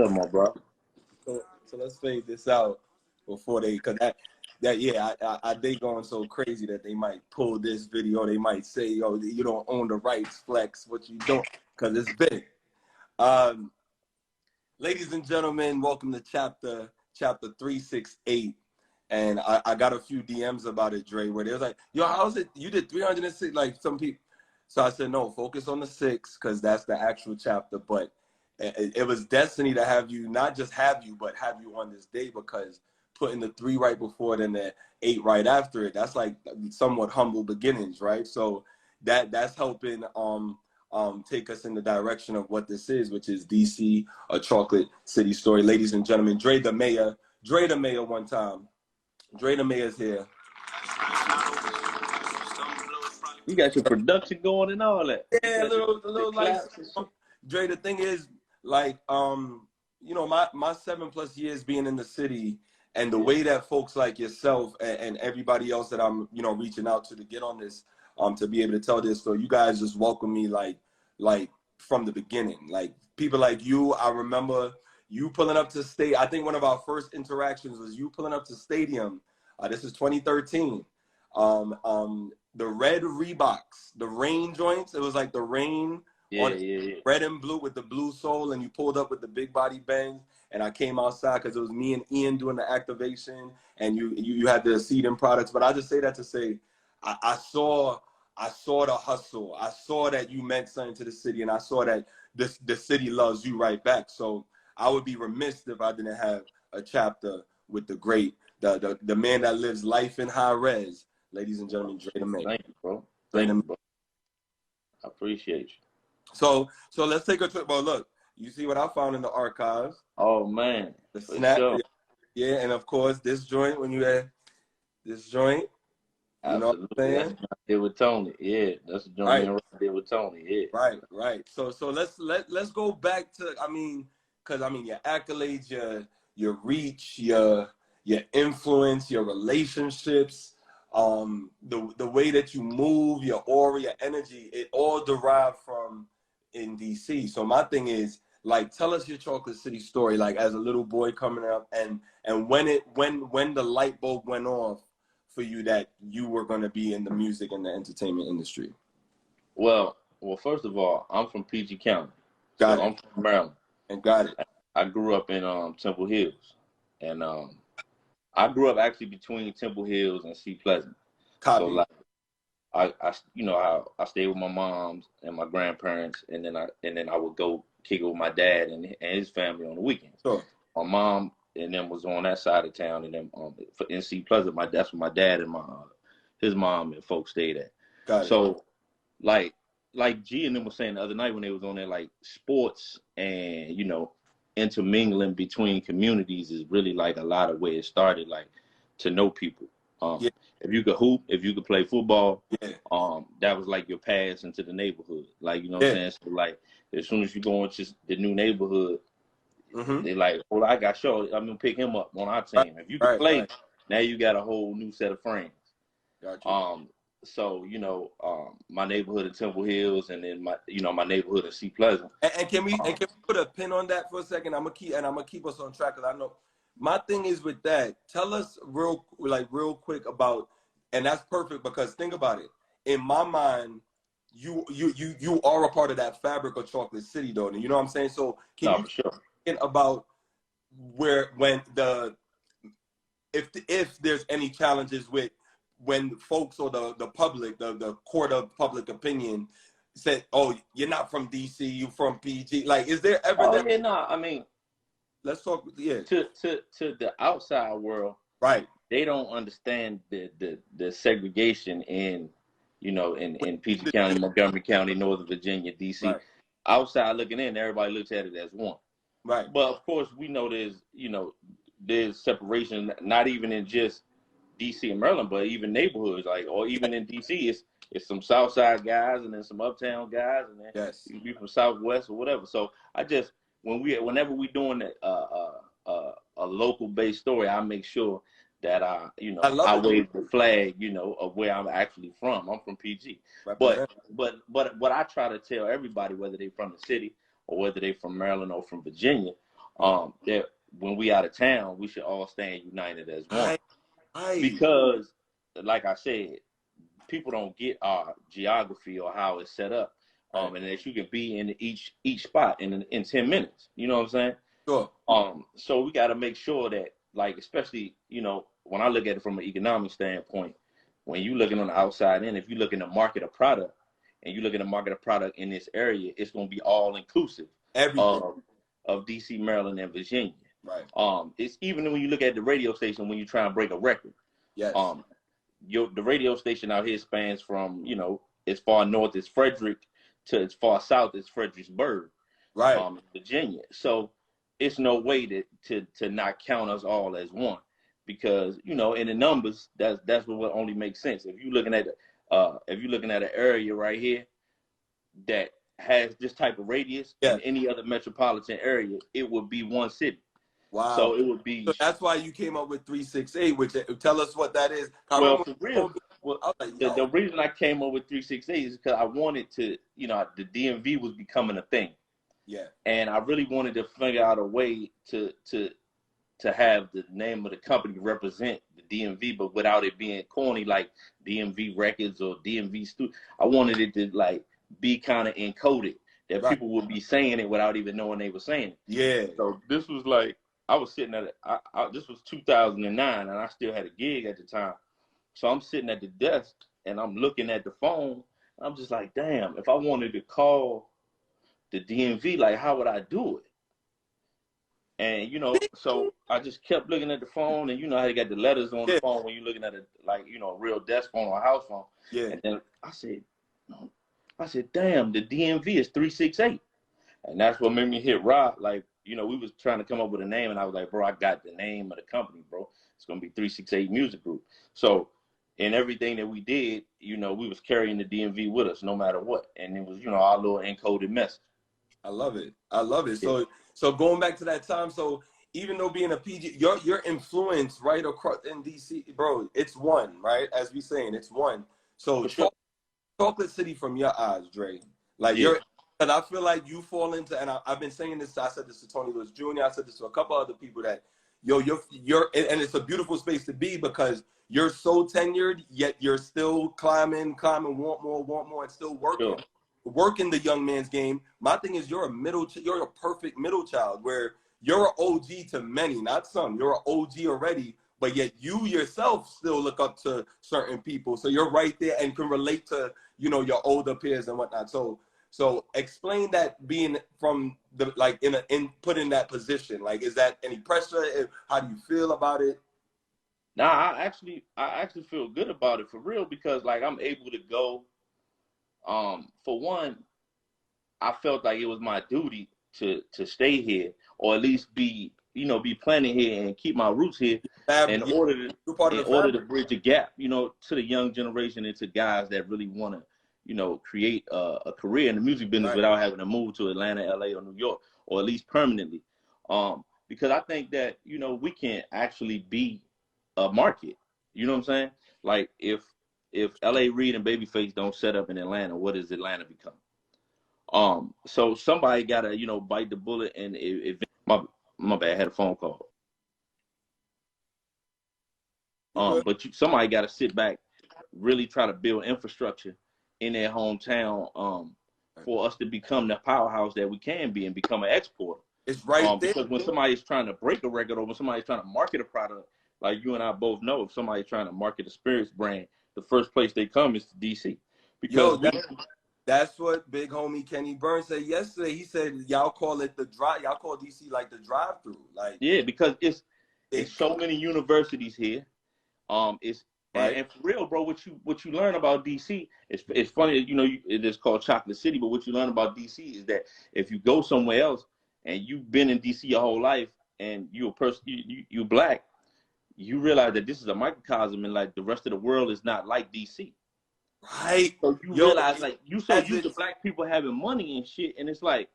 good, my bro? So let's fade this out before because they going so crazy that they might pull this video. They might say, "Yo, you don't own the rights, Flex. What you don't?" Because it's big. Ladies and gentlemen, welcome to chapter 368. And I got a few DMs about it, Dre, where they was like, "Yo, how's it? You did 306?" Like some people. So I said, "No, focus on the 6 because that's the actual chapter." But it was destiny to have you, not just have you, but have you on this day, because putting the 3 right before it and the 8 right after it, that's like somewhat humble beginnings, right? So that's helping take us in the direction of what this is, which is DC, a chocolate city story. Ladies and gentlemen, Dre the Mayor one time. Dre the Mayor's here. You got your production going and all that. Yeah, a little like Dre, the thing is, like, you know, my 7+ years being in the city, and the way that folks like yourself and everybody else that I'm, you know, reaching out to get on this, to be able to tell this. So you guys just welcome me like from the beginning. Like people like you, I remember you pulling up to state. I think one of our first interactions was you pulling up to Stadium. This is 2013. The red Reeboks, the rain joints. It was like the rain. Red and blue with the blue sole, and you pulled up with the big body bangs, and I came outside because it was me and Ian doing the activation, and you had the seeding products. But I just say that to say I saw the hustle. I saw that you meant something to the city, and I saw that the city loves you right back. So I would be remiss if I didn't have a chapter with the great, the man that lives life in high res. Ladies and gentlemen, Dre the Mayor. Thank you, bro. Thank you, bro. I appreciate you. So let's take a trip. Well, look, you see what I found in the archives. Oh man, the snap. Sure. Yeah, and of course this joint. When you had this joint, you know what I'm saying? That's what I did with Tony. Yeah, that's the joint I did with Tony. Yeah. Right. So let's go back to, because your accolades, your reach, your influence, your relationships. The way that you move, your aura, your energy, it all derived from in DC. So my thing is, like, tell us your chocolate city story, like as a little boy coming up, and when the light bulb went off for you that you were going to be in the music and the entertainment industry. Well, first of all, I'm from PG County. Got it. I'm from Maryland. And got it. I grew up in Temple Hills, and I grew up actually between Temple Hills and Sea Pleasant. Copy. So like, I stayed with my moms and my grandparents, and then I would go kick it with my dad and his family on the weekends. Sure. My mom and them was on that side of town, and then for NC Pleasant, that's where my dad and his mom and folks stayed at. Got it. So like G and them was saying the other night when they was on there, like sports and intermingling between communities is really like a lot of where it started, like to know people. If you could hoop, if you could play football, that was like your pass into the neighborhood. Like, you know what I'm saying? So like as soon as you go into the new neighborhood, they like, well, I got sure I'm gonna pick him up on our team. If you can play, now you got a whole new set of friends. Gotcha. So my neighborhood in Temple Hills, and then my neighborhood in Sea Pleasant. And can we put a pin on that for a second? I'm gonna keep us on track, because I know my thing is with that. Tell us real quick about, and that's perfect, because think about it. In my mind, you are a part of that fabric of Chocolate City, though. And you know what I'm saying? So can you think about if there's any challenges with when folks or the public, the court of public opinion said, "Oh, you're not from DC, you from PG." Like, is there ever that? Yeah, no, I mean, let's talk. Yeah. To the outside world, right? They don't understand the segregation in PG County, Montgomery County, Northern Virginia, DC. Right. Outside looking in, everybody looks at it as one. Right. But of course, we know there's separation, not even in just DC and Maryland, but even neighborhoods, or even in DC, it's some South Side guys and then some Uptown guys, and then you be from Southwest or whatever. So I just, whenever we doing a local based story, I make sure that I wave the flag, of where I'm actually from. I'm from PG. Right. But what I try to tell everybody, whether they from the city or whether they from Maryland or from Virginia, that when we out of town, we should all stand united as one. Right. Because, like I said, people don't get our geography or how it's set up. And that you can be in each spot in 10 minutes. You know what I'm saying? Sure. So we got to make sure that, like, especially, you know, when I look at it from an economic standpoint, when you're looking on the outside in, if you're looking to market a product and you're looking to market a product in this area, it's going to be all inclusive of DC, Maryland, and Virginia. Right. It's even when you look at the radio station, when you try and break a record. Yes. The radio station out here spans from, you know, as far north as Frederick to as far south as Fredericksburg, right, Virginia. So it's no way to not count us all as one, because, you know, in the numbers, that's what only makes sense. If you're looking at an area right here that has this type of radius in any other metropolitan area, it would be one city. Wow. So it would be. So that's why you came up with 368, which tell us what that is. Well, for real. Well, the reason I came up with 368 is because I wanted to, you know, the DMV was becoming a thing. Yeah. And I really wanted to figure out a way to have the name of the company represent the DMV, but without it being corny like DMV Records or DMV Studio. I wanted it to, like, be kind of encoded, that people would be saying it without even knowing they were saying it. Yeah. So this was like, I was sitting at it. This was 2009, and I still had a gig at the time. So I'm sitting at the desk, and I'm looking at the phone. I'm just like, damn, if I wanted to call the DMV, like, how would I do it? And, you know, so I just kept looking at the phone, and you know how you got the letters on the phone when you're looking at a, like, you know, a real desk phone or a house phone. Yeah. And then I said, damn, the DMV is 368. And that's what made me hit Rob. Like, you know, we was trying to come up with a name, and I was like, bro, I got the name of the company, bro. It's going to be 368 Music Group. So in everything that we did, you know, we was carrying the DMV with us no matter what. And it was, you know, our little encoded message. I love it. I love it. Yeah. So going back to that time, so even though being a PG, your influence right across in DC, bro, it's one, right? As we saying, it's one. So Chocolate City from your eyes, Dre. Like you're, and I feel like you fall into, and I've been saying this, I said this to Tony Lewis Jr., I said this to a couple other people, that you're, and it's a beautiful space to be, because you're so tenured, yet you're still climbing, want more, and still working the young man's game. My thing is, you're a perfect middle child, where you're an OG to many, not some. You're an OG already, but yet you yourself still look up to certain people. So you're right there and can relate to, you know, your older peers and whatnot. So explain that, being from the, like, put in that position. Like, is that any pressure? How do you feel about it? Nah, I actually feel good about it, for real, because, like, I'm able to go. For one, I felt like it was my duty to stay here, or at least be planted here and keep my roots here, in order to bridge a gap, you know, to the young generation and to guys that really want to, you know, create a career in the music business without having to move to Atlanta, LA, or New York, or at least permanently. Because I think that, you know, we can actually be a market. You know what I'm saying? Like, if L.A. Reid and Babyface don't set up in Atlanta, what does Atlanta become? So somebody gotta, you know, bite the bullet, and my bad, I had a phone call. But somebody gotta sit back, really try to build infrastructure in their hometown, for us to become the powerhouse that we can be and become an exporter. It's right there. Because when somebody's trying to break a record, or when somebody's trying to market a product, like you and I both know, if somebody's trying to market a spirits brand, the first place they come is to DC. Because that's what big homie Kenny Burns said yesterday. He said, y'all call it the drive. Y'all call DC like the drive-through. Like, yeah, because it's so many universities here. And for real, bro, what you learn about DC, it's funny, you know, it is called Chocolate City, but what you learn about DC is that if you go somewhere else and you've been in DC your whole life, and you're a person, you black, you realize that this is a microcosm, and, like, the rest of the world is not like DC. Right. So you realize, like, you so used to black people having money and shit, and it's like,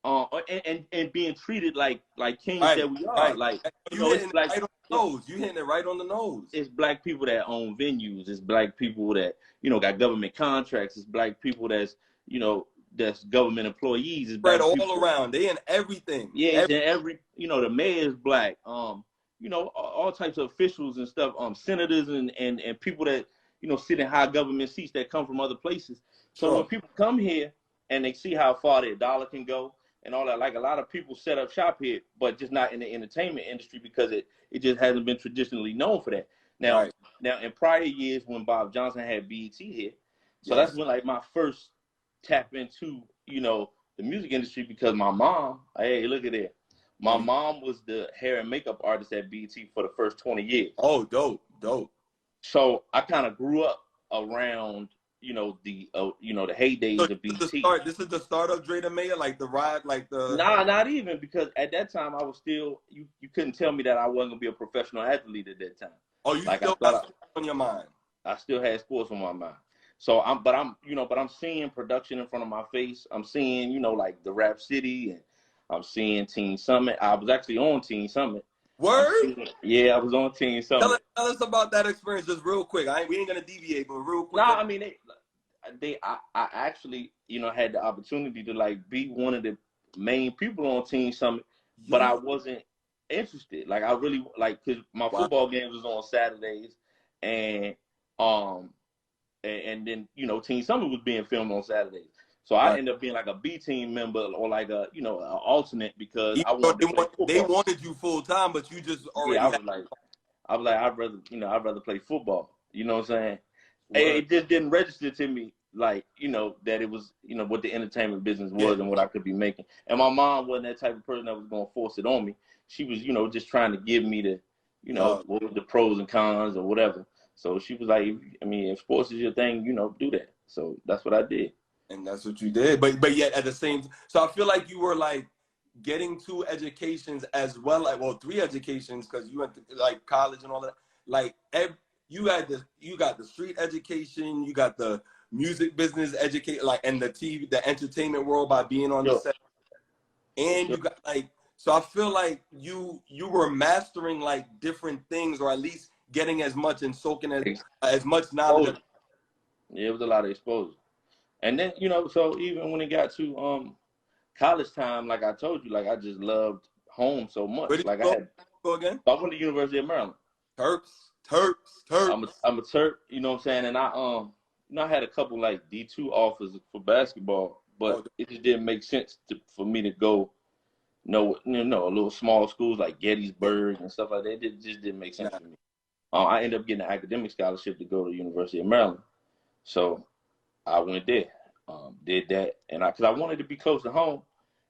and being treated like kings that we are. Like, you know, it's like, you hitting it right on the nose. It's black people that own venues. It's black people that, you know, got government contracts. It's black people that's, you know, that's government employees. It's Spread black all people. around. They in everything. Yeah, it's in every, the mayor is black. All types of officials and stuff, senators and people that, sit in high government seats that come from other places. So Sure. when people come here and they see how far their dollar can go and all that, like a lot of people set up shop here, but just not in the entertainment industry because it just hasn't been traditionally known for that. Now, in prior years when Bob Johnson had BET here, so that's when like my first tap into, the music industry, because my mom, hey, look at that. My mom was the hair and makeup artist at BET for the first 20 years. Oh, dope. So I kind of grew up around, the heydays of BET. This is the start of Dre the Mayor, like the ride, like the. Nah, not even, because at that time I was still, you couldn't tell me that I wasn't gonna be a professional athlete at that time. Oh, you like still got sports on your mind. I still had sports on my mind. So I'm seeing production in front of my face. I'm seeing, like the Rap City, and I'm seeing Teen Summit. I was actually on Teen Summit. Word? Yeah, I was on Teen Summit. Tell us about that experience just real quick. We ain't gonna deviate, but real quick. No, I mean I actually, had the opportunity to like be one of the main people on Teen Summit, but I wasn't interested. Like I really because my football games was on Saturdays, and then Teen Summit was being filmed on Saturdays. So I ended up being like a B team member or like a an alternate because I wanted to play football. They wanted you full time, but you just already. Yeah, I was like I'd rather play football. You know what I'm saying? It just didn't register to me that it was what the entertainment business was and what I could be making. And my mom wasn't that type of person that was gonna force it on me. She was just trying to give me the what was the pros and cons or whatever. So she was like, if sports is your thing, do that. So that's what I did. And that's what you did. But yet at the same time, so I feel like you were like getting 2 educations as well, 3 educations, because you went to like college and all that. Like you got the street education, you got the music business education, and the TV, the entertainment world by being on the set. And you got so I feel like you were mastering like different things, or at least getting as much and soaking as much knowledge. Yeah, it was a lot of exposure. And then, so even when it got to college time, like I told you, like I just loved home so much. Where did like you go again? I went to the University of Maryland. Terps. I'm a Terp, you know what I'm saying? And I had a couple like D2 offers for basketball, but it just didn't make sense for me to go a little small schools like Gettysburg and stuff like that. It just didn't make sense for me. I ended up getting an academic scholarship to go to the University of Maryland. So I went there, did that, and because I wanted to be close to home,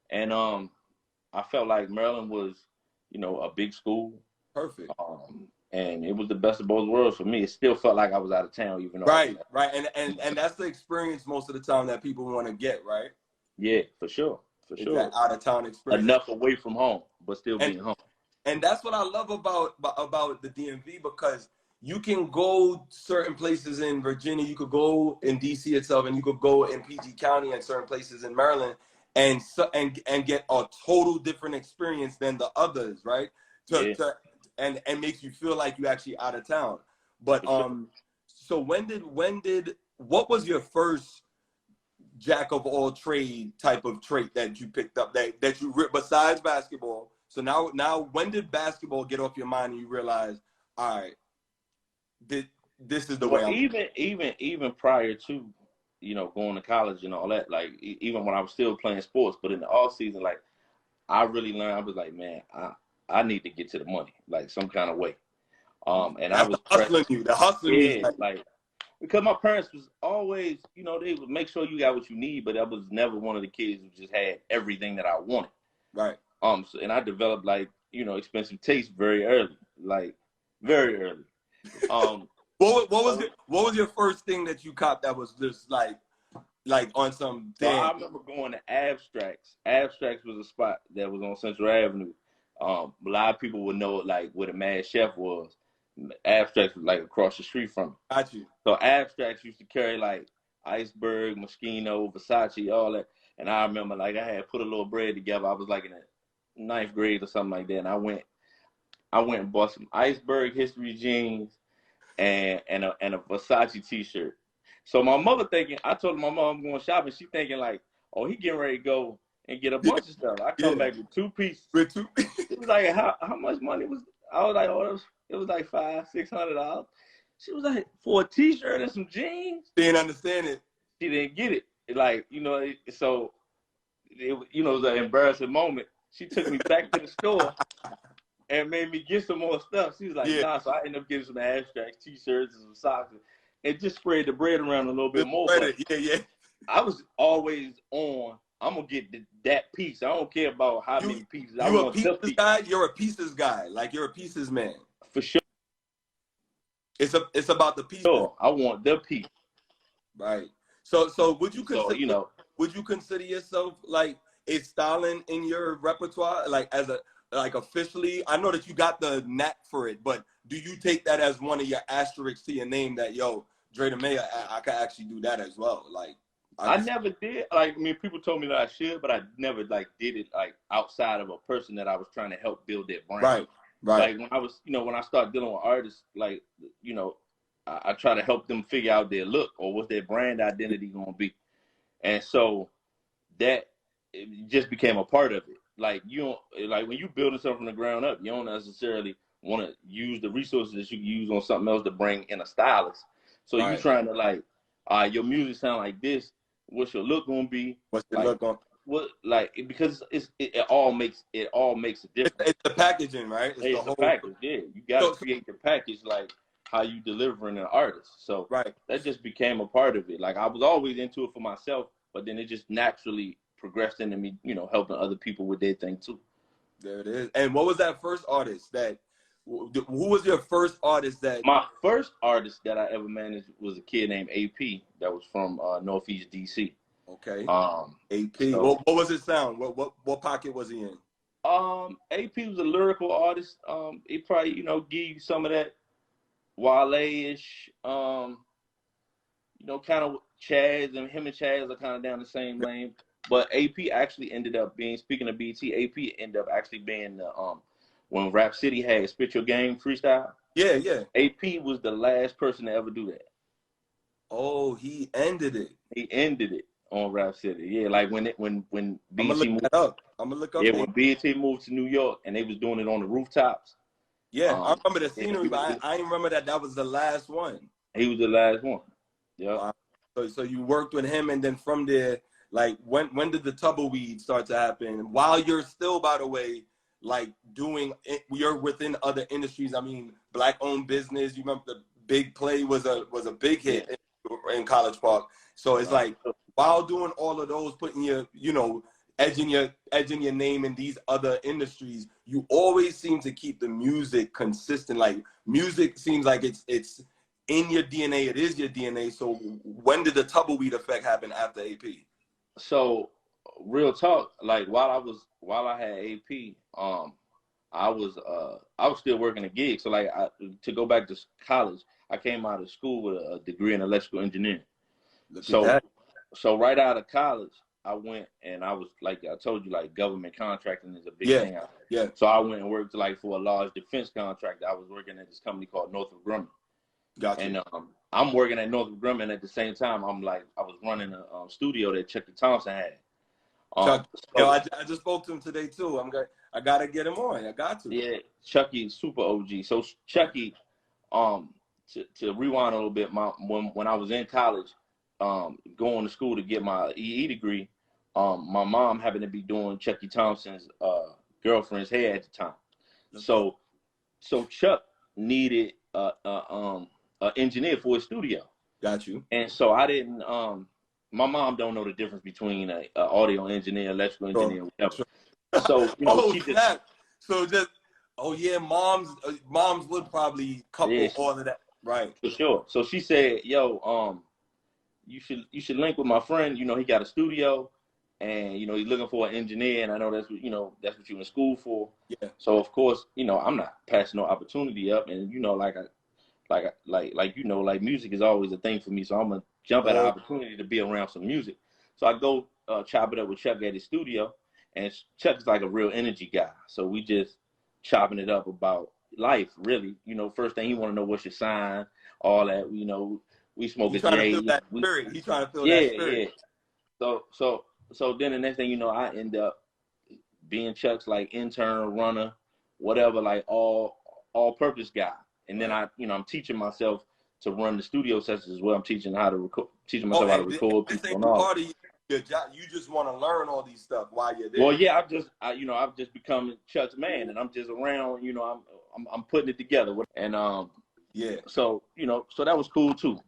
and I felt like Maryland was, a big school. Perfect. And it was the best of both worlds for me. It still felt like I was out of town, even though right, and that's the experience most of the time that people want to get, right? Yeah, for sure. That out of town experience. Enough away from home, but still being home. And that's what I love about the DMV, because you can go certain places in Virginia, you could go in DC itself, and you could go in PG County and certain places in Maryland, and get a total different experience than the others, right? And makes you feel like you actually out of town. But so what was your first jack of all trade type of trait that you picked up that you besides basketball? So now when did basketball get off your mind and you realize, all right, this is the way I'm even prior to going to college and all that, like even when I was still playing sports, but in the off season, like I really learned. I was like, man, I need to get to the money, like some kind of way. And I was hustling you, like because my parents was always, they would make sure you got what you need, but I was never one of the kids who just had everything that I wanted. Right. So, and I developed expensive taste very early, like very early. What was your first thing that you copped that was just like on some So I remember going to Abstracts. Abstracts was a spot that was on Central Avenue. A lot of people would know like where the Mad Chef was. Abstracts was like across the street from it. Got you. So Abstracts used to carry like Iceberg, Moschino, Versace, all that. And I remember like I had put a little bread together. I was like in the 9th grade or something like that. And I went and bought some Iceberg History jeans and a Versace t-shirt. So my mother thinking, I told my mom I'm going shopping. She thinking like, oh, he getting ready to go and get a bunch of stuff. I come back with 2 pieces. With 2 It was like, how much money was, I was like, oh, it was like $500-$600. She was like, for a t-shirt and some jeans? She didn't understand it. She didn't get it. Like, so, it was an embarrassing moment. She took me back to the store and made me get some more stuff. She was like, nah, so I ended up getting some abstracts, t-shirts, and some socks, and just spread the bread around a little bit more. Yeah. I was always on, I'm going to get that piece. I don't care about how many pieces. I want a pieces guy? You're a pieces guy. Like, you're a pieces man. For sure. It's about the pieces. Sure. I want the piece. Right. So would you consider, would you consider yourself like a styling in your repertoire, like officially? I know that you got the knack for it, but do you take that as one of your asterisks to your name that, yo, Dre the Mayor, I could actually do that as well? Like, I never did. Like, I mean, people told me that I should, but I never did it outside of a person that I was trying to help build their brand. Right. Like when I was, when I started dealing with artists, I try to help them figure out their look or what's their brand identity going to be. And so that it just became a part of it. Like, when you building something from the ground up, you don't necessarily want to use the resources that you can use on something else to bring in a stylist. So you're trying to your music sound like this. What's your look going to be? What's the look on? What, because it all makes a difference. It's the packaging, right? It's the whole package. Yeah, you got to create the package like how you delivering an artist. So that just became a part of it. Like, I was always into it for myself, but then it just naturally progressed into me, helping other people with their thing too. There it is. And what was that first artist who was your first artist that? My first artist that I ever managed was a kid named AP that was from Northeast DC. Okay. AP. So, what was his sound? What pocket was he in? AP was a lyrical artist. He probably, give you some of that Wale-ish, kind of Chaz, and him and Chaz are kind of down the same lane. But AP actually ended up being, speaking of BT, AP ended up actually being the when Rap City had Spit Your Game freestyle. Yeah. AP was the last person to ever do that. Oh, he ended it. He ended it on Rap City. Yeah, like when BT moved up. I'm gonna look up. Yeah, when BT moved to New York and they was doing it on the rooftops. Yeah, I remember the scenery, but I didn't remember that was the last one. He was the last one. Yeah. So you worked with him, and then from there, like when did the tumbleweed start to happen? While you're still, by the way, like doing it, you're within other industries. I mean, Black-owned business. You remember the Big Play was a big hit in College Park. So it's like, while doing all of those, putting your, edging your name in these other industries, you always seem to keep the music consistent. Like, music seems like it's in your DNA. It is your DNA. So when did the tumbleweed effect happen after AP? So, real talk, like while I had AP, I was still working a gig. So like, to go back to college, I came out of school with a degree in electrical engineering. So right out of college, I went and I was, like I told you, like, government contracting is a big thing out there. Yeah. So I went and worked for a large defense contractor. I was working at this company called Northrop Grumman. Gotcha. And I'm working at Northrop Grumman at the same time. I was running a studio that Chucky Thompson had. I just spoke to him today too. I gotta get him on. I got to. Yeah, Chucky is super OG. So Chucky, to rewind a little bit, when I was in college, going to school to get my EE degree, my mom happened to be doing Chucky Thompson's girlfriend's hair at the time. So Chuck needed an engineer for his studio. Got you. And so I didn't. My mom don't know the difference between an audio engineer, electrical engineer, whatever. So moms would probably couple all of that, right? For sure. So she said, "Yo, you should link with my friend. He got a studio, and he's looking for an engineer, and I know that's what you're in school for. Yeah. So of course, I'm not passing no opportunity up, and like music is always a thing for me. So I'm gonna jump at an opportunity to be around some music. So I go chop it up with Chuck at his studio, and Chuck's like a real energy guy. So we just chopping it up about life, really. First thing he want to know what's your sign, all that. We smoke a J. He's trying to feel that spirit. Yeah. So so then the next thing you know, I end up being Chuck's like intern, runner, whatever, like all purpose guy. And then I'm teaching myself to run the studio sessions as well. I'm teaching how to record, teaching myself how to record this people ain't and all. part of your job. You just want to learn all these stuff while you're there. Well, yeah, I've just become Chuck's man, and I'm just around. I'm putting it together. And yeah. So so that was cool too,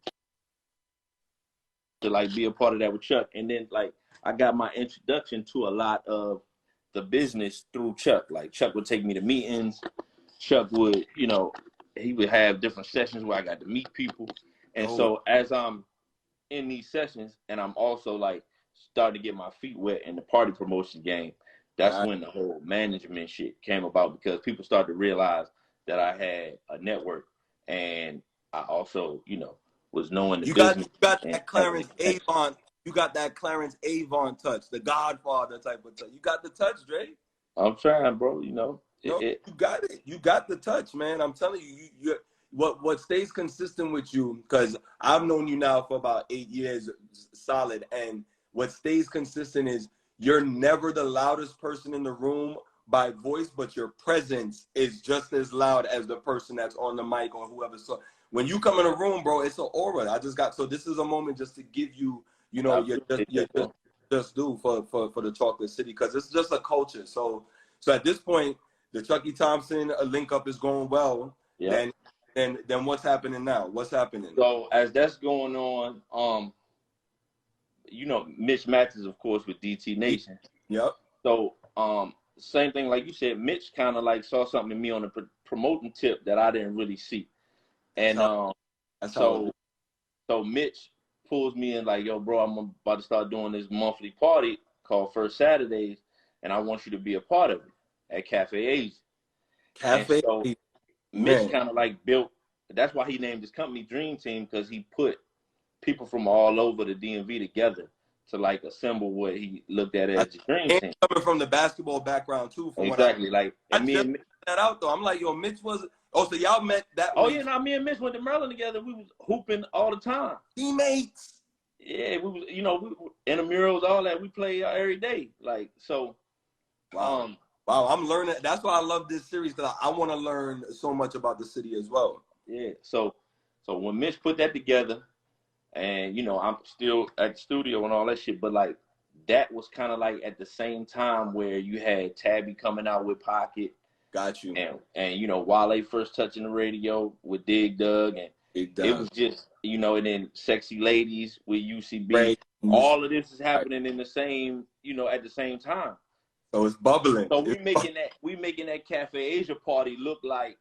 to like be a part of that with Chuck. And then like I got my introduction to a lot of the business through Chuck. Like Chuck would take me to meetings. Chuck would, he would have different sessions where I got to meet people. And so as I'm in these sessions, and I'm also like starting to get my feet wet in the party promotion game, that's when the whole management shit came about, because people started to realize that I had a network, and I also, was knowing the business. You got that Clarence Avon. You got that Clarence Avon touch, the Godfather type of touch. You got the touch, Dre. I'm trying, bro. You got it. You got the touch, man. I'm telling you, what stays consistent with you, because I've known you now for about 8 years solid, and what stays consistent is you're never the loudest person in the room by voice, but your presence is just as loud as the person that's on the mic or whoever. So when you come in a room, bro, it's an aura. So this is a moment just to give you, your just do for the Chocolate City, because it's just a culture. So at this point, the Chucky Thompson link up is going well. Yeah. Then what's happening now? What's happening? So as that's going on, Mitch matches, of course, with DT Nation. Yep. So same thing, like you said, Mitch kind of like saw something in me on the promoting tip that I didn't really see. And so Mitch pulls me in like, yo, bro, I'm about to start doing this monthly party called First Saturdays, and I want you to be a part of it at Cafe Asia. Cafe. So Mitch kind of like built, that's why he named his company Dream Team, because he put people from all over the DMV together to like assemble what he looked at as the Dream Team. Coming from the basketball background too. Exactly. I just that out though. I'm like, yo, Mitch was. Oh, so y'all met that? Oh yeah, now me and Mitch went to Maryland together. We was hooping all the time. Teammates. Yeah, we was, we were in the murals, all that. We play every day. Like, so. Wow. Wow, I'm learning. That's why I love this series, because I want to learn so much about the city as well. Yeah. So when Mitch put that together, and I'm still at the studio and all that shit, but like that was kind of like at the same time where you had Tabby coming out with Pocket. Got you. And Wale first touching the radio with Dig Dug, and it was just, and then Sexy Ladies with UCB. Right. All of this is happening in the same, at the same time. So it's bubbling. So we making that Cafe Asia party look like,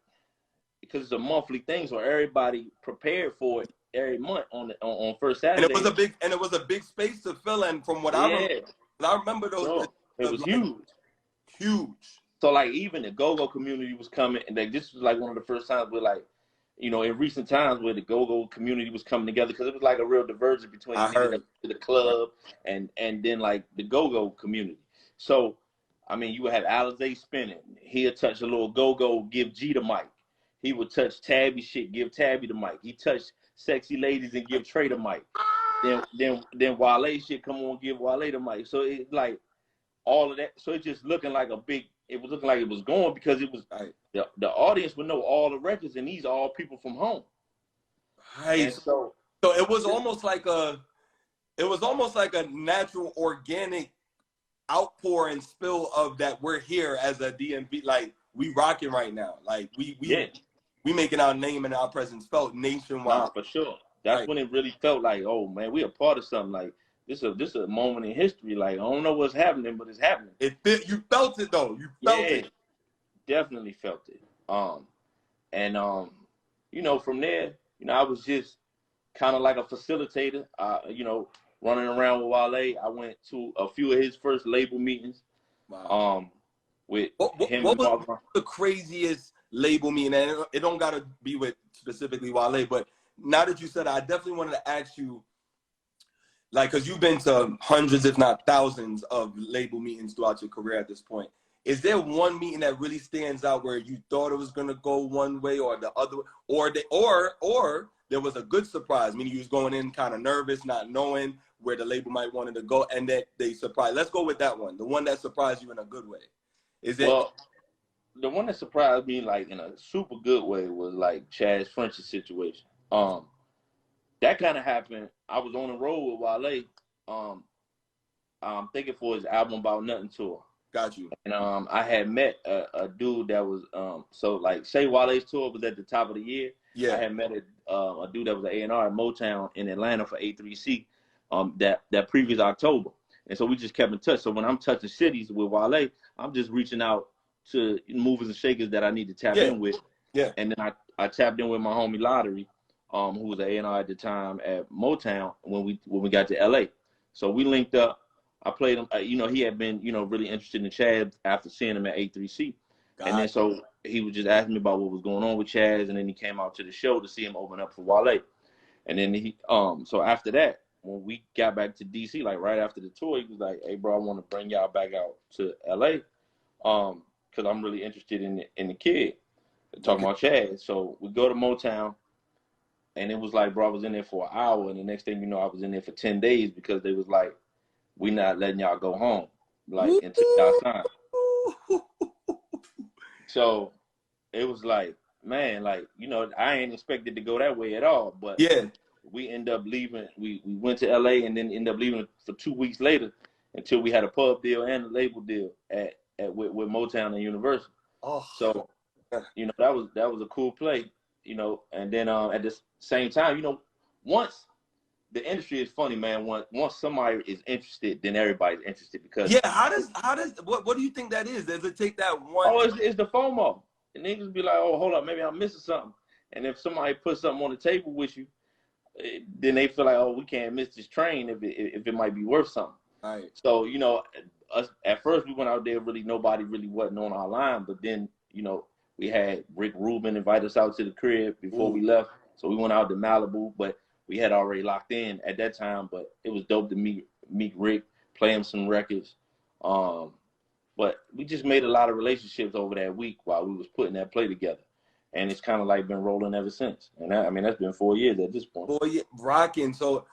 because it's a monthly thing, so everybody prepared for it every month on First Saturday. And it was a big space to fill in, from what I remember those. It was huge. Huge. So like even the go-go community was coming, and like this was like one of the first times where like, in recent times where the go-go community was coming together, because it was like a real divergence between the club and then like the go-go community. So I mean, you would have Alizé spinning. He'll touch a little go-go, give G the mic. He would touch Tabby shit, give Tabby the mic. He touched Sexy Ladies and give Trey the mic. Then Wale shit come on, give Wale the mic. So it's like all of that. So it's just looking like it was looking like it was going, because it was the audience would know all the records, and these are all people from home. Right. So it was almost like a natural, organic outpour and spill of that. We're here as a DMV, like we rocking right now. Like we making our name and our presence felt nationwide. Nah, for sure. That's when it really felt like, oh man, we a part of something. Like this is a moment in history. Like I don't know what's happening, but it's happening. You felt it though. You felt it. Definitely felt it. From there, I was just kind of like a facilitator. Running around with Wale. I went to a few of his first label meetings. Wow. With him. What was the craziest label meeting? And it don't gotta be with specifically Wale, but now that you said it, I definitely wanted to ask you, like, because you've been to hundreds, if not thousands, of label meetings throughout your career at this point. Is there one meeting that really stands out where you thought it was gonna go one way or the other, or there was a good surprise, meaning you was going in kind of nervous, not knowing, where the label might want it to go, and that they surprised. Let's go with that one. The one that surprised you in a good way. Is it? Well, the one that surprised me like in a super good way was like Chaz French's situation. That kind of happened. I was on the road with Wale. I'm thinking for his album About Nothing tour. Got you. And I had met a dude that was so like say Wale's tour was at the top of the year. Yeah. I had met a dude that was an A&R at Motown in Atlanta for A3C that previous October. And so we just kept in touch. So when I'm touching cities with Wale, I'm just reaching out to movers and shakers that I need to tap in with. Yeah. And then I tapped in with my homie Lottery, who was an A&R at the time at Motown when we got to LA. So we linked up. I played him. He had been, really interested in Chaz after seeing him at A3C. And then so he was just asking me about what was going on with Chaz, and then he came out to the show to see him open up for Wale. And then so after that, when we got back to DC, like right after the tour, he was like, "Hey, bro, I want to bring y'all back out to LA, because I'm really interested in the kid." Talking about Chaz. So we go to Motown, and it was like, bro, I was in there for an hour, and the next thing you know, I was in there for 10 days because they was like, "We not letting y'all go home, like until y'all sign." So it was like, man, like, I ain't expected to go that way at all, but yeah, we end up leaving. We went to LA and then end up leaving for 2 weeks later until we had a pub deal and a label deal with Motown and Universal. Oh. So, that was a cool play, and then at the same time, once the industry is funny, man. Once somebody is interested, then everybody's interested because how does what do you think that is? Does it take that one? Oh, it's the FOMO. And niggas be like, oh, hold up, maybe I'm missing something. And if somebody puts something on the table with you, then they feel like, oh, we can't miss this train if it might be worth something. Right. So us at first we went out there, really nobody really wasn't on our line, but then we had Rick Rubin invite us out to the crib before we left, so we went out to Malibu, but we had already locked in at that time. But it was dope to meet Rick, play him some records. But we just made a lot of relationships over that week while we was putting that play together. And it's kind of like been rolling ever since. And that's been 4 years at this point. 4 years, rocking. So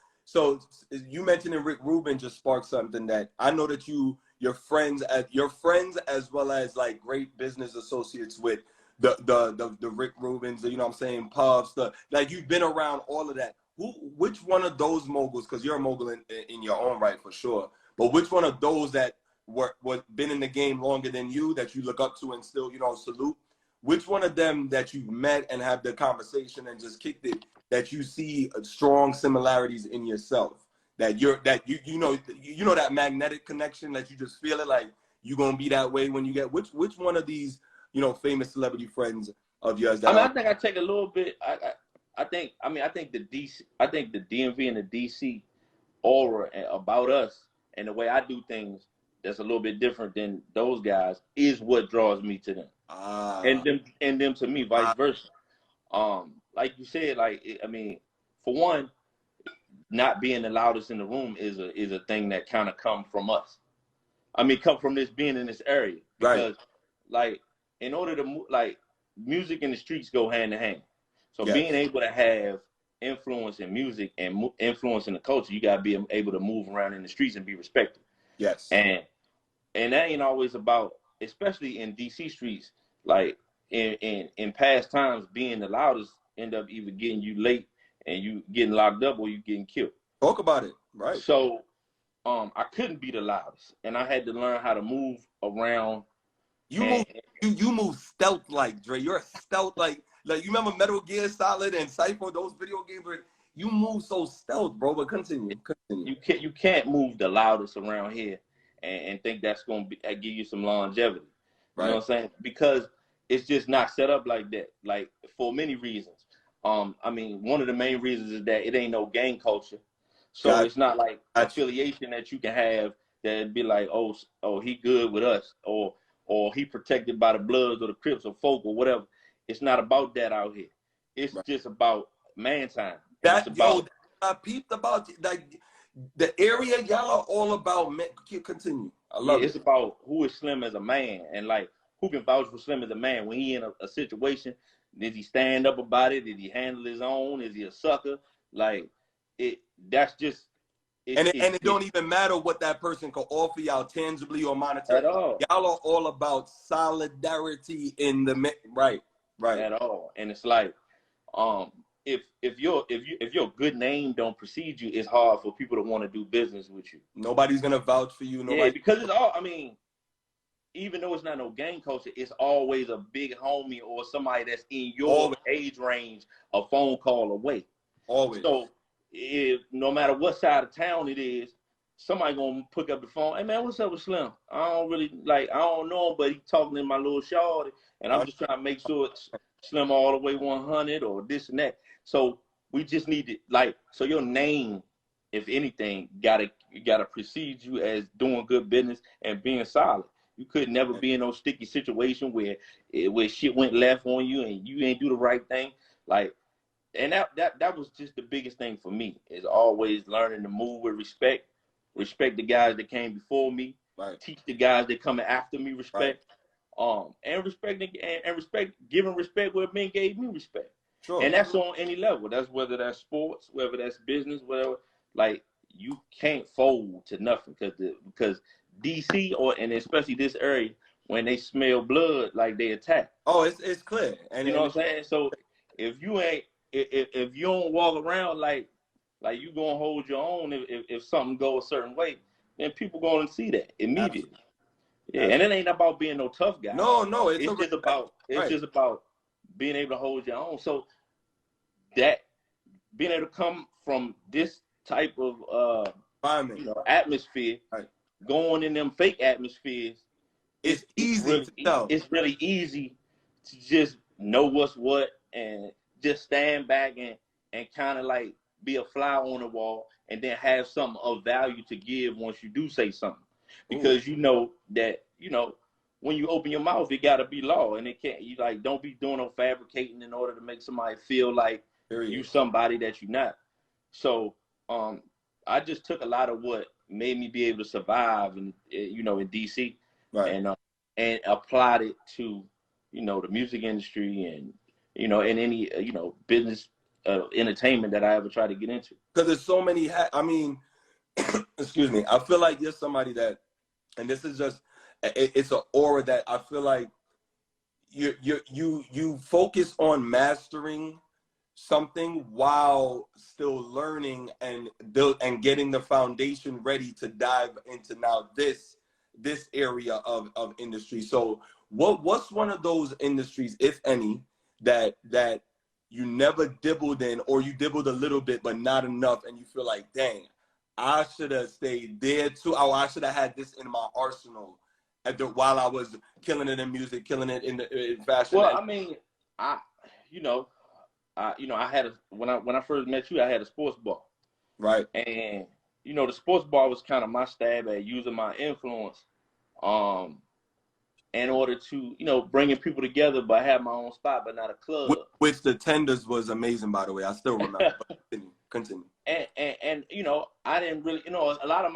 you mentioning Rick Rubin just sparked something that I know that your friends as well as like great business associates with the Rick Rubins, you know what I'm saying, Puffs, like you've been around all of that. Which one of those moguls, because you're a mogul in your own right for sure, but which one of those that were been in the game longer than you that you look up to and still salute, which one of them that you've met and have the conversation and just kicked it that you see strong similarities in yourself, that you know that magnetic connection that you just feel it like you're gonna be that way when you get which one of these famous celebrity friends of yours that I think I take a little bit. I think the DMV and the DC aura about us and the way I do things that's a little bit different than those guys is what draws me to them. And them to me, vice versa. Like you said, for one, not being the loudest in the room is a thing that kind of come from us. Come from this being in this area because, like, in order to move, like, music and the streets go hand in hand. So being able to have influence in music and influence in the culture, you gotta be able to move around in the streets and be respected. Yes. And that ain't always about, especially in DC streets, like in past times, being the loudest end up either getting you late and you getting locked up or you getting killed. Talk about it, right? So I couldn't be the loudest, and I had to learn how to move around. You move stealth like Dre. You're a stealth like you remember Metal Gear Solid and Cypher, those video games where you move so stealth, bro. But continue. You can't move the loudest around here and think that's gonna give you some longevity. You know what I'm saying? Because it's just not set up like that. Like, for many reasons. One of the main reasons is that it ain't no gang culture. So it's not like affiliation that you can have that'd be like, oh, he good with us, or he protected by the Bloods or the Crips or folk or whatever. It's not about that out here. It's just about man time. I peeped about like the area y'all are all about. Man, continue. I love it. It's about who is Slim as a man and like who can vouch for Slim as a man when he in a situation. Did he stand up about it? Did he handle his own? Is he a sucker? Like that's just And it don't even matter what that person can offer y'all tangibly or monetarily. At all. Y'all are all about solidarity in the right. At all. And it's like, if your good name don't precede you, it's hard for people to want to do business with you. Nobody's gonna vouch for you. Yeah, because it's all. I mean, even though it's not no gang culture, it's always a big homie or somebody that's in your age range, a phone call away. Always. So, no matter what side of town it is, somebody gonna pick up the phone. Hey man, what's up with Slim? I don't know him, but he talking in my little shawty, and I'm just trying to make sure it's Slim all the way 100 or this and that. So we just need to so your name, if anything, gotta precede you as doing good business and being solid. You could never be in no sticky situation where shit went left on you and you ain't do the right thing. And that was just the biggest thing for me, is always learning to move with respect the guys that came before me, teach the guys that coming after me respect, and giving respect where men gave me respect. Sure. And that's on any level. That's whether that's sports, whether that's business, whatever. Like, you can't fold to nothing because DC and especially this area, when they smell blood, like, they attack. Oh, it's clear. And you know what I'm saying? So if you don't walk around like you gonna hold your own if something goes a certain way, then people gonna see that immediately. Absolutely. Yeah, and it ain't about being no tough guy. No, it's just about being able to hold your own. So that being able to come from this type of atmosphere, going in them fake atmospheres, it's easy to tell. It's really easy to just know what's what and just stand back and kind of like be a fly on the wall, and then have something of value to give once you do say something. Because you know that, when you open your mouth, it got to be law, and it can't, don't be doing no fabricating in order to make somebody feel like you somebody that you're not. So I just took a lot of what made me be able to survive in DC, and applied it to, the music industry and, and any, business, entertainment that I ever tried to get into. Because there's so many, excuse me, I feel like you're somebody that, and this is just, it's an aura that I feel like you focus on mastering something while still learning and getting the foundation ready to dive into now this area of industry. So what's one of those industries, if any, that you never dibbled in, or you dibbled a little bit but not enough, and you feel like, dang, I should have stayed there too, or I should have had this in my arsenal while I was killing it in music, killing it in fashion? Well, I mean, I had when I first met you, I had a sports bar, right? And the sports bar was kind of my stab at using my influence, in order to bringing people together, but I had my own spot, but not a club. Which the Tenders was amazing, by the way. I still remember. Continue. And I didn't really, a lot of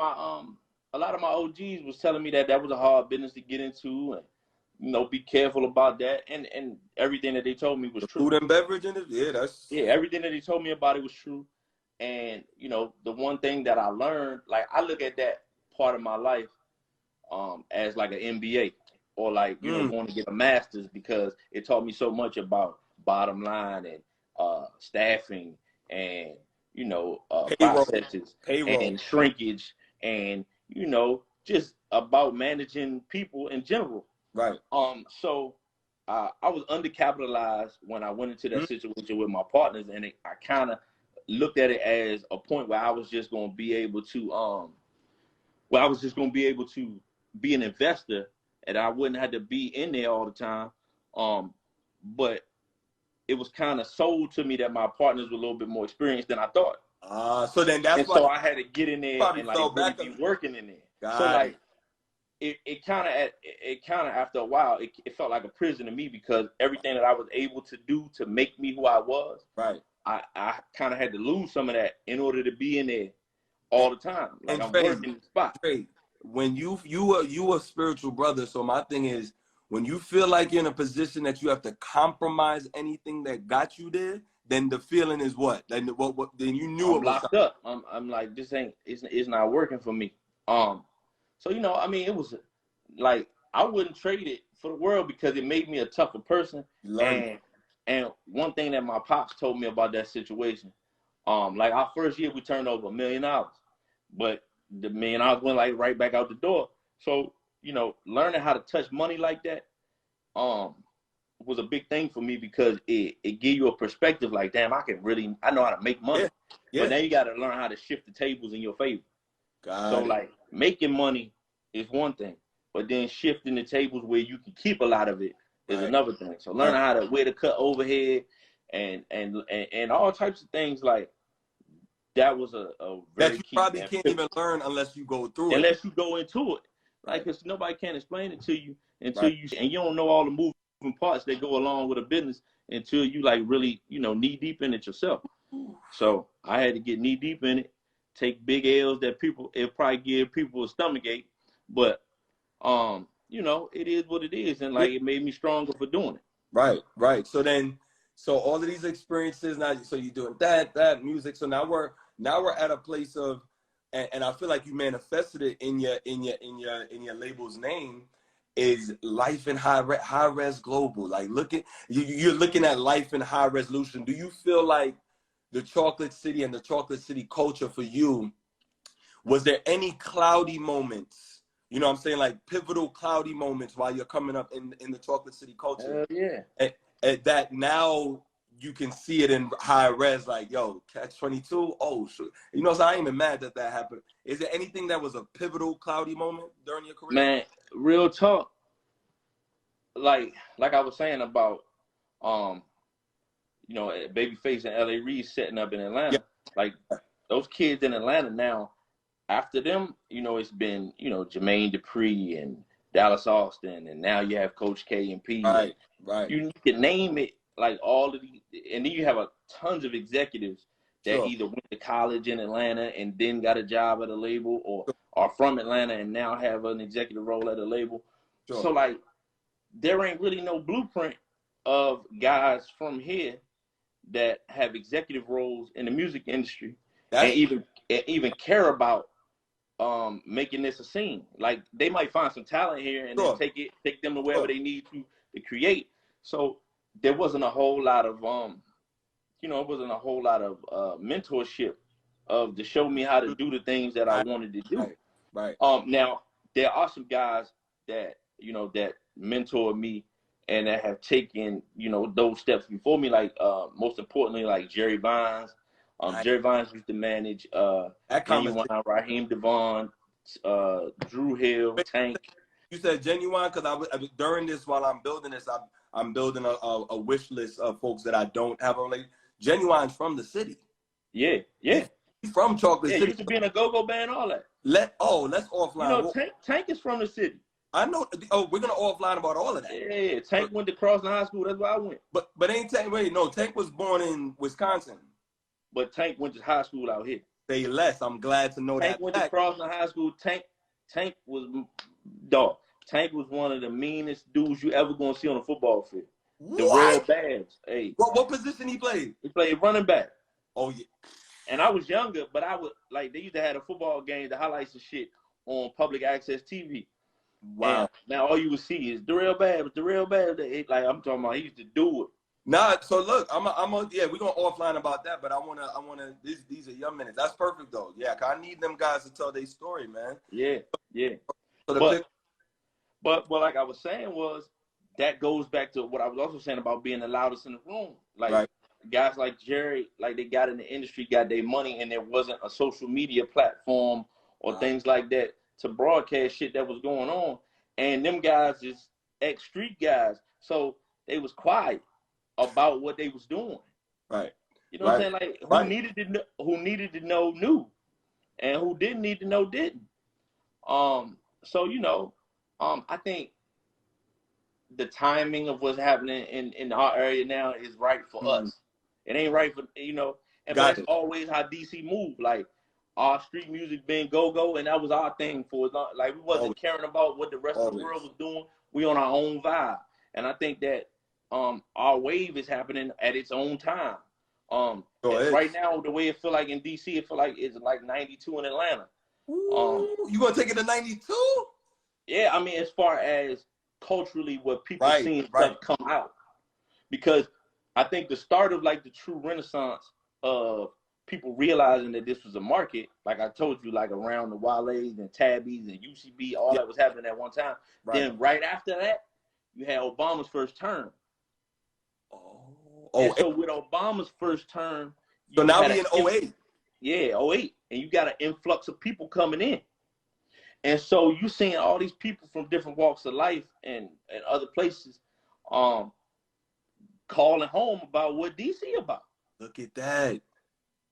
my OGs was telling me that was a hard business to get into, and be careful about that, and everything that they told me was true. Food and beverage everything that they told me about it was true. And the one thing that I learned, like, I look at that part of my life as like an MBA, or like going to get a master's, because it taught me so much about bottom line and staffing and processes and shrinkage, and just about managing people in general. Right. So I was undercapitalized when I went into that situation with my partners, and I kind of looked at it as a point where I was just going to be able to be an investor, and I wouldn't have to be in there all the time. But it was kind of sold to me that my partners were a little bit more experienced than I thought. So then that's why, so I had to get in there and like really be working in there. So like it kind of after a while it felt like a prison to me, because everything that I was able to do to make me who I was, right, I kind of had to lose some of that in order to be in there all the time. Like, I'm working the spot. When you a spiritual brother, so my thing is, when you feel like you're in a position that you have to compromise anything that got you there, then the feeling is what? Then what? Then you knew I'm it was locked up. I'm like, this ain't, it's not working for me. So you know, I mean, it was like I wouldn't trade it for the world because it made me a tougher person. learning. And one thing that my pops told me about that situation, like our first year we turned over $1 million, but the $1 million went like right back out the door. So you know, learning how to touch money like that, was a big thing for me because it gave you a perspective like, damn, I know how to make money. Yeah, yeah. But now you got to learn how to shift the tables in your favor. So like making money is one thing, but then shifting the tables where you can keep a lot of it is another thing. So learning how to where to cut overhead and all types of things like that was a very that you key. probably can't even learn unless you go through it. Unless you go into it, like, because nobody can explain it to you until you, and you don't know all the moving parts that go along with a business until you like really, you know, knee deep in it yourself. So I had to get knee deep in it, take big L's that it probably give people a stomach ache, but you know, it is what it is, and like it made me stronger for doing it. Right. So all of these experiences now. So you're doing that music. So now we're at a place of, and I feel like you manifested it in your label's name, is Life in High Res Global. Like you're looking at life in high resolution. Do you feel like the Chocolate City and the Chocolate City culture for you, was there any cloudy moments? You know what I'm saying? Like pivotal cloudy moments while you're coming up in the Chocolate City culture. Yeah. And that now you can see it in high res, like, yo, Catch 22. Oh, shoot. You know, so I ain't even mad that happened. Is there anything that was a pivotal cloudy moment during your career? Man, real talk. Like I was saying about, you know, Babyface and L.A. Reid setting up in Atlanta. Yeah. Like those kids in Atlanta now, after them, you know, it's been, you know, Jermaine Dupri and Dallas Austin, and now you have Coach K and P. Right. You can name it, like all of these, and then you have tons of executives that either went to college in Atlanta and then got a job at a label, or are from Atlanta and now have an executive role at a label. So like, there ain't really no blueprint of guys from here that have executive roles in the music industry and even care about making this a scene. Like they might find some talent here and then take them to wherever they need to create. So there wasn't a whole lot of you know, it wasn't a whole lot of mentorship to show me how to do the things that I wanted to do. Right. Now there are some guys that, you know, that mentored me and that have taken, you know, those steps before me, like most importantly, like Jerry Vines. Jerry Vines used to manage Genuine, Raheem Devon, Drew Hill, Tank. You said Genuine because during this, while I'm building this, I'm building a wish list of folks that I don't have a relationship. Genuine's from the city. Yeah. He's from Chocolate City. He used to be in a go-go band, all that. Let's offline. You know, Tank is from the city. I know. Oh, we're gonna offline about all of that. Yeah, Tank went to Crossing High School. That's where I went. But ain't Tank? Wait, no. Tank was born in Wisconsin. But Tank went to high school out here. Say less. I'm glad to know that. Tank went to Crossing High School. Tank was dog. Tank was one of the meanest dudes you ever gonna see on a football field. The Real Babs. Hey. What position he played? He played running back. Oh yeah. And I was younger, but I would like they used to have a football game, the highlights and shit on public access TV. Wow. And now all you would see is the Real Babs. Like I'm talking about, he used to do it. Nah, so look, we're gonna offline about that, but I wanna these are your minutes. That's perfect though. Yeah, 'cause I need them guys to tell their story, man. Yeah. So but like I was saying was that goes back to what I was also saying about being the loudest in the room. Like guys like Jerry, like they got in the industry, got their money, and there wasn't a social media platform or things like that to broadcast shit that was going on. And them guys is ex-street guys, so they was quiet about what they was doing. Right. You know what I'm saying? Like who needed to know knew, and who didn't need to know didn't. So you know, I think the timing of what's happening in our area now is right for us. It ain't right for, you know, and that's always how DC moved. Like our street music being go-go, and that was our thing for like we wasn't caring about what the rest of the world was doing. We on our own vibe. And I think that our wave is happening at its own time. Right now, the way it feel like in DC, it feel like it's like 92 in Atlanta. Ooh, you gonna take it to 92? Yeah, I mean, as far as culturally, what people seeing stuff come out, because I think the start of like the true renaissance of people realizing that this was a market, like I told you, like around the Wale's and Tabbies and UCB, all that was happening at one time. Then right after that, you had Obama's first term. And so with Obama's first term, so now we in 08. Yeah, 08. And you got an influx of people coming in. And so you seeing all these people from different walks of life and other places calling home about what DC about. Look at that.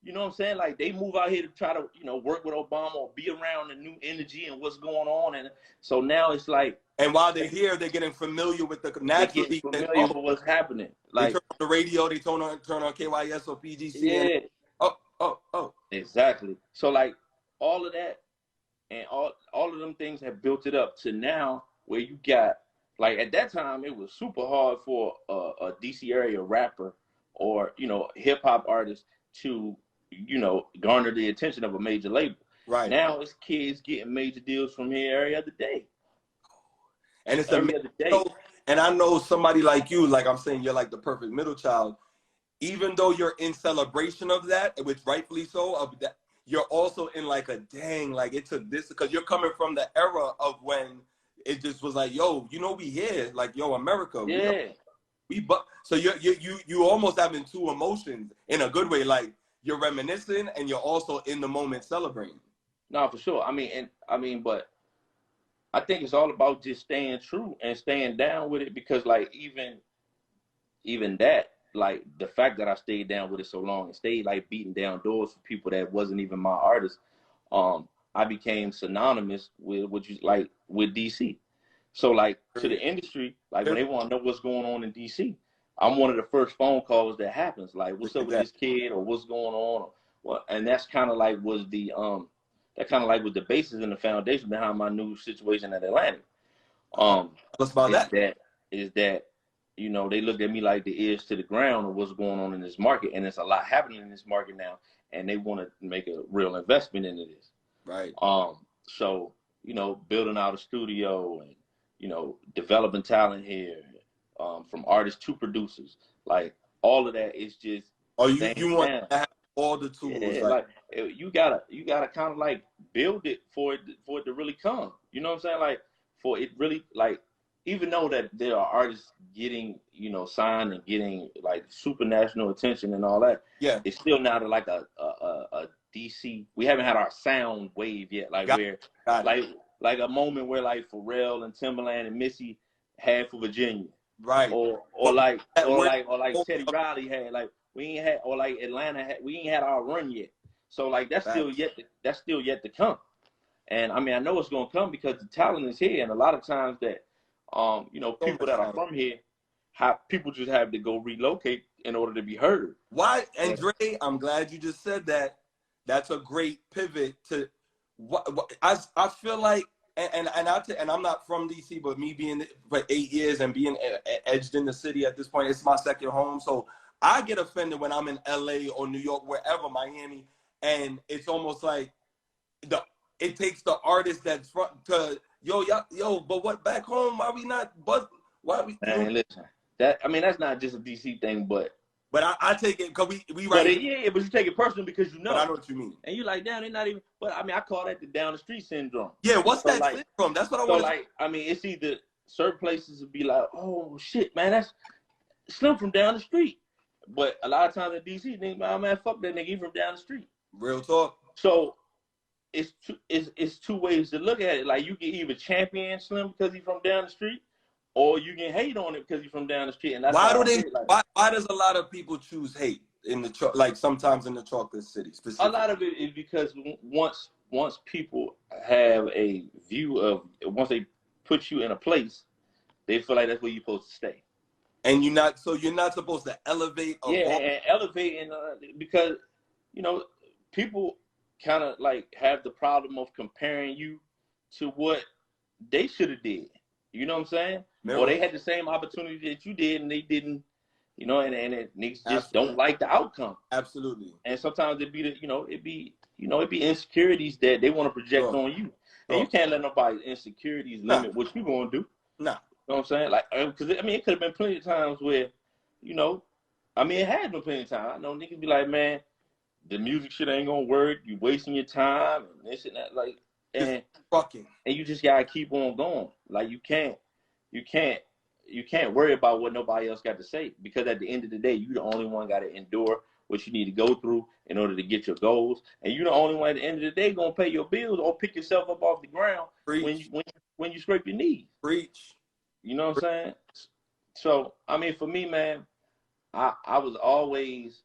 You know what I'm saying? Like they move out here to try to, work with Obama or be around the new energy and what's going on. And so now it's like, and while they're here, they're getting familiar with the naturally. They're getting familiar with what's happening. Like they turn on the radio, they turn on KYS or PGC. Yeah. Oh. Exactly. So like all of that and all of them things have built it up to now where you got, like at that time it was super hard for a DC area rapper or hip hop artist to garner the attention of a major label. Right now, it's kids getting major deals from here every other day, and it's every other day. And I know somebody like you, like I'm saying, you're like the perfect middle child. Even though you're in celebration of that, which rightfully so, of that, you're also in like a dang, like it took this because you're coming from the era of when it just was like, yo, we here, like yo, America, yeah. So you almost having two emotions in a good way, like you're reminiscing and you're also in the moment celebrating. No, for sure. But I think it's all about just staying true and staying down with it because like even that, like the fact that I stayed down with it so long and stayed like beating down doors for people that wasn't even my artists, I became synonymous with with DC. So like to the industry, like when they want to know what's going on in DC, I'm one of the first phone calls that happens. Like, what's up with this kid or what's going on? Or what? And that's kind of like was the basis and the foundation behind my new situation at Atlantic. What's about that? Is that they look at me like the ears to the ground of what's going on in this market, and there's a lot happening in this market now, and they want to make a real investment into this. Right. So building out a studio and developing talent here, from artists to producers, like all of that is just. Oh, you want to have all the tools? Yeah, like you gotta kind of like build it for it to really come. You know what I'm saying? Like for it really, like even though that there are artists getting signed and getting like super national attention and all that, yeah, it's still not like a DC. We haven't had our sound wave yet, like like a moment where like Pharrell and Timbaland and Missy had for Virginia, right? Or like Teddy Riley had, like we ain't had, or like Atlanta had, we ain't had our run yet. So like that's still yet to come. And I mean I know it's gonna come because the talent is here, and a lot of times that people that are from here, people just have to go relocate in order to be heard. Why, Andre? I'm glad you just said that. That's a great pivot to what I feel like, and I'm not from DC, but me being for 8 years and being edged in the city at this point, it's my second home. So I get offended when I'm in LA or New York, wherever, Miami, and it's almost like it takes the artist that's front to yo, but what back home? Why we not? But why we? Man, listen, that's not just a DC thing, but I take it because we right. But you take it personal because But I know what you mean. And you like, damn, they're not even. But I mean, I call that the down the street syndrome. Yeah, what's that syndrome? That's what I want. Like, I mean, it's either certain places would be like, oh shit, man, that's Slim from down the street. But a lot of times in DC, nigga, man, fuck that nigga, he from down the street. Real talk. So it's two ways to look at it. Like you can either champion Slim because he's from down the street, or you can hate on it because he's from down the street. And that's why does a lot of people choose hate in the like sometimes in the chocolate city specifically? A lot of it is because once people have a view of, once they put you in a place, they feel like that's where you're supposed to stay. And you're not supposed to elevate. And elevate, and because people kind of like have the problem of comparing you to what they should have did. You know what I'm saying? Or they had the same opportunity that you did, and they didn't You know, and niggas just Absolutely. don't like the outcome. Absolutely. And sometimes it be insecurities that they want to project on you. And you can't let nobody's insecurities limit what you gonna do. Nah. You know what I'm saying? Like, because I mean, it could have been plenty of times where, you know, I mean, it had been plenty of times. I know niggas be like, man, the music shit ain't gonna work. You wasting your time and this and that. Like, and you just gotta keep on going. Like, you can't worry about what nobody else got to say, because at the end of the day, you the only one got to endure what you need to go through in order to get your goals, and you the only one at the end of the day gonna pay your bills or pick yourself up off the ground when you scrape your knees. Preach. You know what I'm saying? So I mean, for me, man, I was always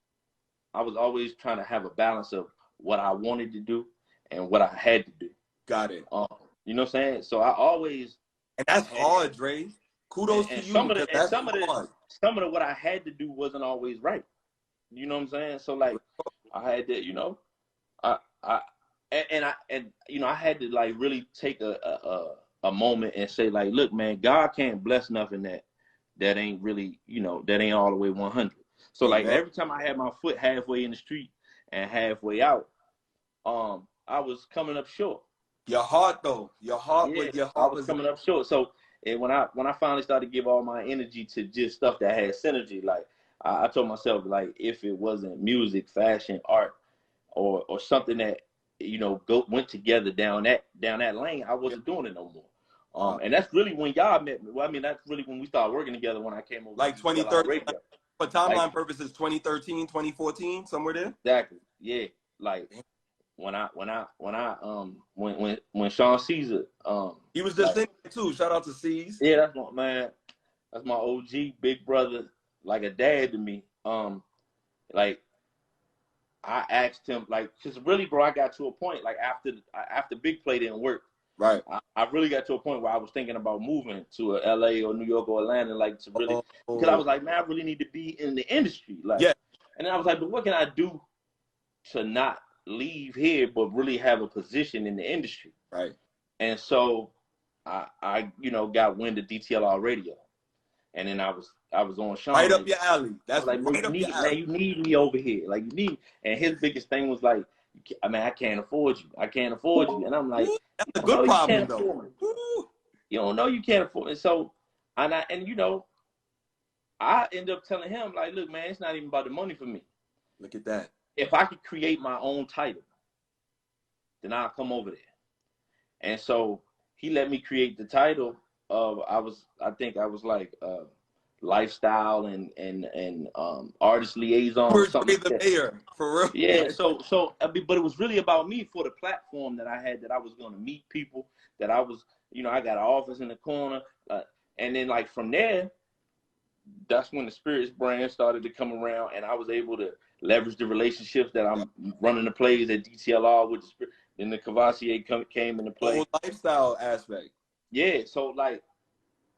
trying to have a balance of what I wanted to do and what I had to do. Got it. You know what I'm saying? So I always, and that's hard, Dre. Kudos to you. Some of the what I had to do wasn't always right. You know what I'm saying? So like, I had to, you know, I had to like really take a moment and say like, look, man, God can't bless nothing that ain't really, you know, that ain't all the way 100. So like every time I had my foot halfway in the street and halfway out, I was coming up short. Your heart though, I was coming up short. So when I finally started to give all my energy to just stuff that had synergy, like I told myself, like, if it wasn't music, fashion, art, or something that, you know, went together down that lane, I wasn't doing it no more. And that's really when y'all met me. Well, I mean, that's really when we started working together, when I came over. Like 2013. For timeline purposes, 2013, 2014, somewhere there. Exactly. Yeah. Like when Sean Caesar, he was just thinking too. Shout out to C's. Yeah, that's my OG, big brother, like a dad to me. Like I asked him, like, because really, bro, I got to a point like after Big Play didn't work. Right. I really got to a point where I was thinking about moving to LA or New York or Atlanta, like, to really, because I was like, man, I really need to be in the industry, like. Yeah. And then I was like, but what can I do to not leave here, but really have a position in the industry? Right. And so I you know, got wind of DTLR radio, and then I was on Sean. Right up your alley. That's like, right up your alley. Man, you need me over here. Like, you need. And his biggest thing was like, I mean, I can't afford you. I can't afford you. And I'm like, that's a good problem though. You don't know you can't afford it. So, and you know, I end up telling him, like, look, man, it's not even about the money for me. Look at that. If I could create my own title, then I'll come over there. And so he let me create the title of, I think I was like lifestyle and artist liaison or something like that. Mayor, for real. Yeah, so I mean, but it was really about me, for the platform that I had, that I was going to meet people, that I was, you know, I got an office in the corner, and then like from there, that's when the Spirits brand started to come around, and I was able to leverage the relationships that I'm running the plays at DTLR with the Spirit. Then the Cavassier came into play. Whole lifestyle aspect. Yeah, so like,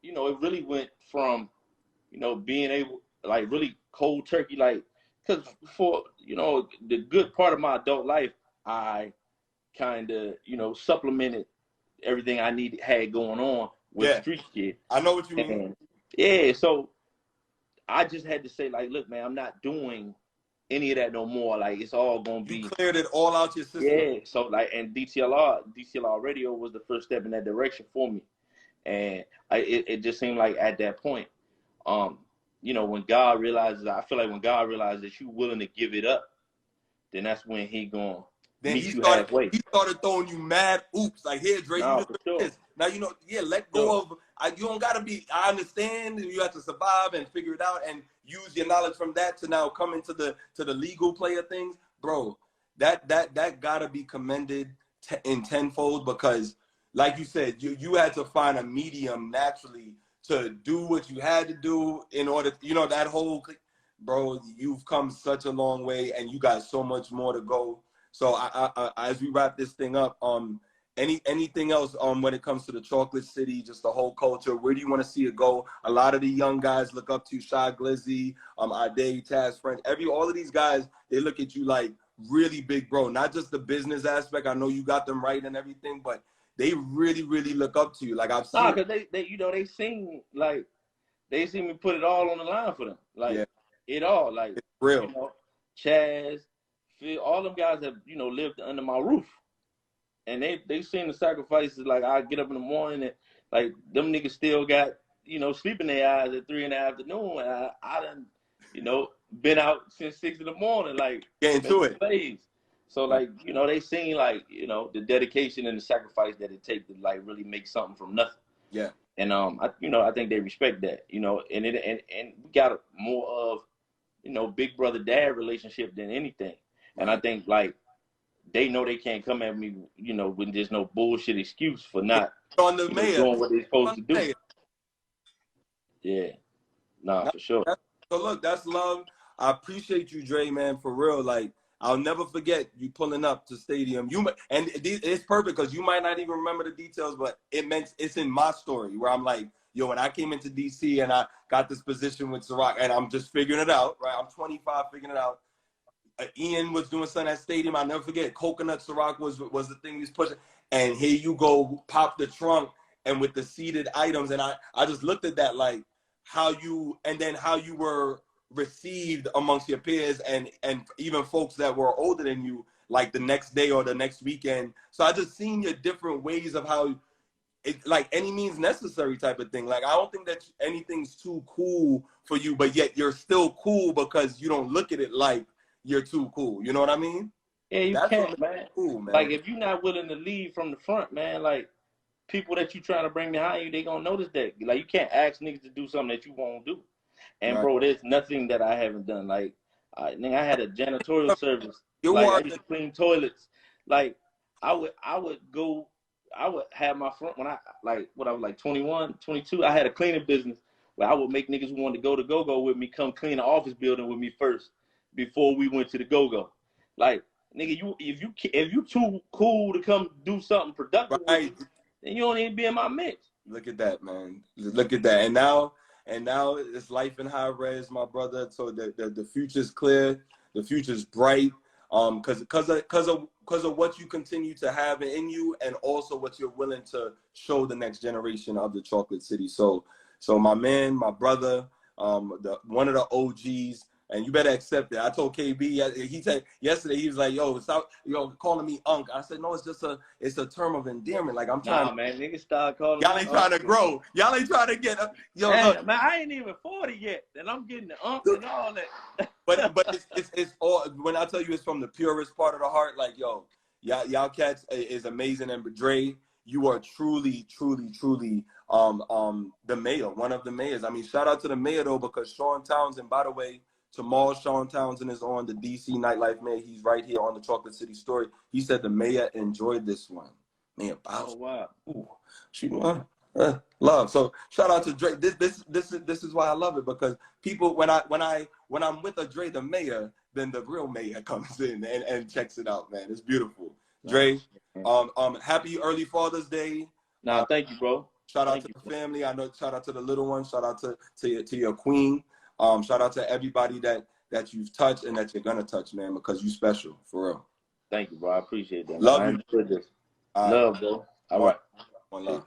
you know, it really went from, you know, being able, like, really cold turkey, like, because for, you know, the good part of my adult life, I kind of, you know, supplemented everything I had going on with street kid. I know what you mean. Yeah, so I just had to say, like, look, man, I'm not doing any of that no more. Like, it's all gonna be. You cleared it all out your system. Yeah, so like, and DTLR radio was the first step in that direction for me, and it just seemed like at that point, you know, when God realizes, I feel like when God realizes that you're willing to give it up, then that's when he gonna meet you halfway. He started throwing you mad oops, like, here, Dre, you do this. Now, you know, let go of. You don't gotta be. I understand you have to survive and figure it out and use your knowledge from that to now come into the legal play of things, bro. That gotta be commended in tenfold, because, like you said, you had to find a medium naturally to do what you had to do in order, you know, that whole, bro. You've come such a long way, and you got so much more to go. So I as we wrap this thing up, anything else when it comes to the Chocolate City, just the whole culture? Where do you want to see it go? A lot of the young guys look up to Shy Glizzy, Ade, Taz French, all of these guys, they look at you like really big, bro. Not just the business aspect. I know you got them right and everything, but they really, really look up to you. Like, I've seen. Because they you know, they seen me put it all on the line for them. Like, it all. Like, it's real. you know, Chaz, Phil, all them guys have, you know, lived under my roof. And they seen the sacrifices. Like, I get up in the morning and, like, them niggas still got, you know, sleep in their eyes at 3 in the afternoon. And I done, you know, been out since 6 in the morning, like, getting to it. Slaves. So, like, you know, they seen, like, you know, the dedication and the sacrifice that it takes to, like, really make something from nothing. Yeah. And, you know, I think they respect that, you know, and we got more of, you know, big brother dad relationship than anything. And I think, like, they know they can't come at me, you know, when there's no bullshit excuse for not on the mayor doing what they're supposed to do. Yeah, nah, for sure. So look, that's love. I appreciate you, Dre, man, for real. Like, I'll never forget you pulling up to stadium. And it's perfect because you might not even remember the details, but it's in my story where I'm like, yo, when I came into DC and I got this position with Ciroc, and I'm just figuring it out, right? I'm 25, figuring it out. Ian was doing something at stadium. I'll never forget. Coconut Ciroc was the thing he was pushing. And here you go, pop the trunk, and with the seated items. And I just looked at that like how you were received amongst your peers and even folks that were older than you, like the next day or the next weekend. So I just seen your different ways of how it, like, any means necessary type of thing. Like, I don't think that anything's too cool for you, but yet you're still cool because you don't look at it like you're too cool. You know what I mean? Yeah, you can't, man. Cool, man. Like, if you're not willing to lead from the front, man, like, people that you trying to bring behind you, they gonna notice that. Like, you can't ask niggas to do something that you won't do. And bro, there's nothing that I haven't done. Like, I had a janitorial service. Like, I used to clean toilets. Like, I would have my front when I was like 21, 22. I had a cleaning business where I would make niggas who wanted to go to go-go with me come clean the office building with me first before we went to the go-go. Like, nigga, if you too cool to come do something productive, right, then you don't even be in my mix. Look at that, man. Look at that. And now it's life in high res, my brother. So the future's clear. The future's bright. Because of what you continue to have in you, and also what you're willing to show the next generation of the Chocolate City. So my man, my brother, one of the OGs. And you better accept it. I told KB, he said yesterday, he was like, yo, stop, calling me Unc. I said, no, it's a term of endearment. Like, I'm trying. Nah, man, niggas start calling y'all ain't trying to grow. Y'all ain't trying to get man, I ain't even 40 yet, and I'm getting the Unc and all that. but it's all, when I tell you it's from the purest part of the heart, like, yo, y'all cats is amazing. And Dre, you are truly, truly, truly the mayor, one of the mayors. I mean, shout out to the mayor though, because Sean Townsend, by the way, tomorrow Sean Townsend is on the DC Nightlife Mayor. He's right here on the Chocolate City Story. He said the mayor enjoyed this one. Man, oh wow. Ooh, love. So shout out to Dre. This is why I love it, because people, when I'm with a Dre the mayor, then the real mayor comes in and checks it out, man. It's beautiful. Dre, happy early Father's Day. Nah, thank you, bro. Shout out to the family. I know. Shout out to the little one. Shout out to your queen. Shout out to everybody that you've touched and that you're gonna touch, man, because you special, for real. Thank you, bro. I appreciate that. Love you. This. Love, bro. All right. One love.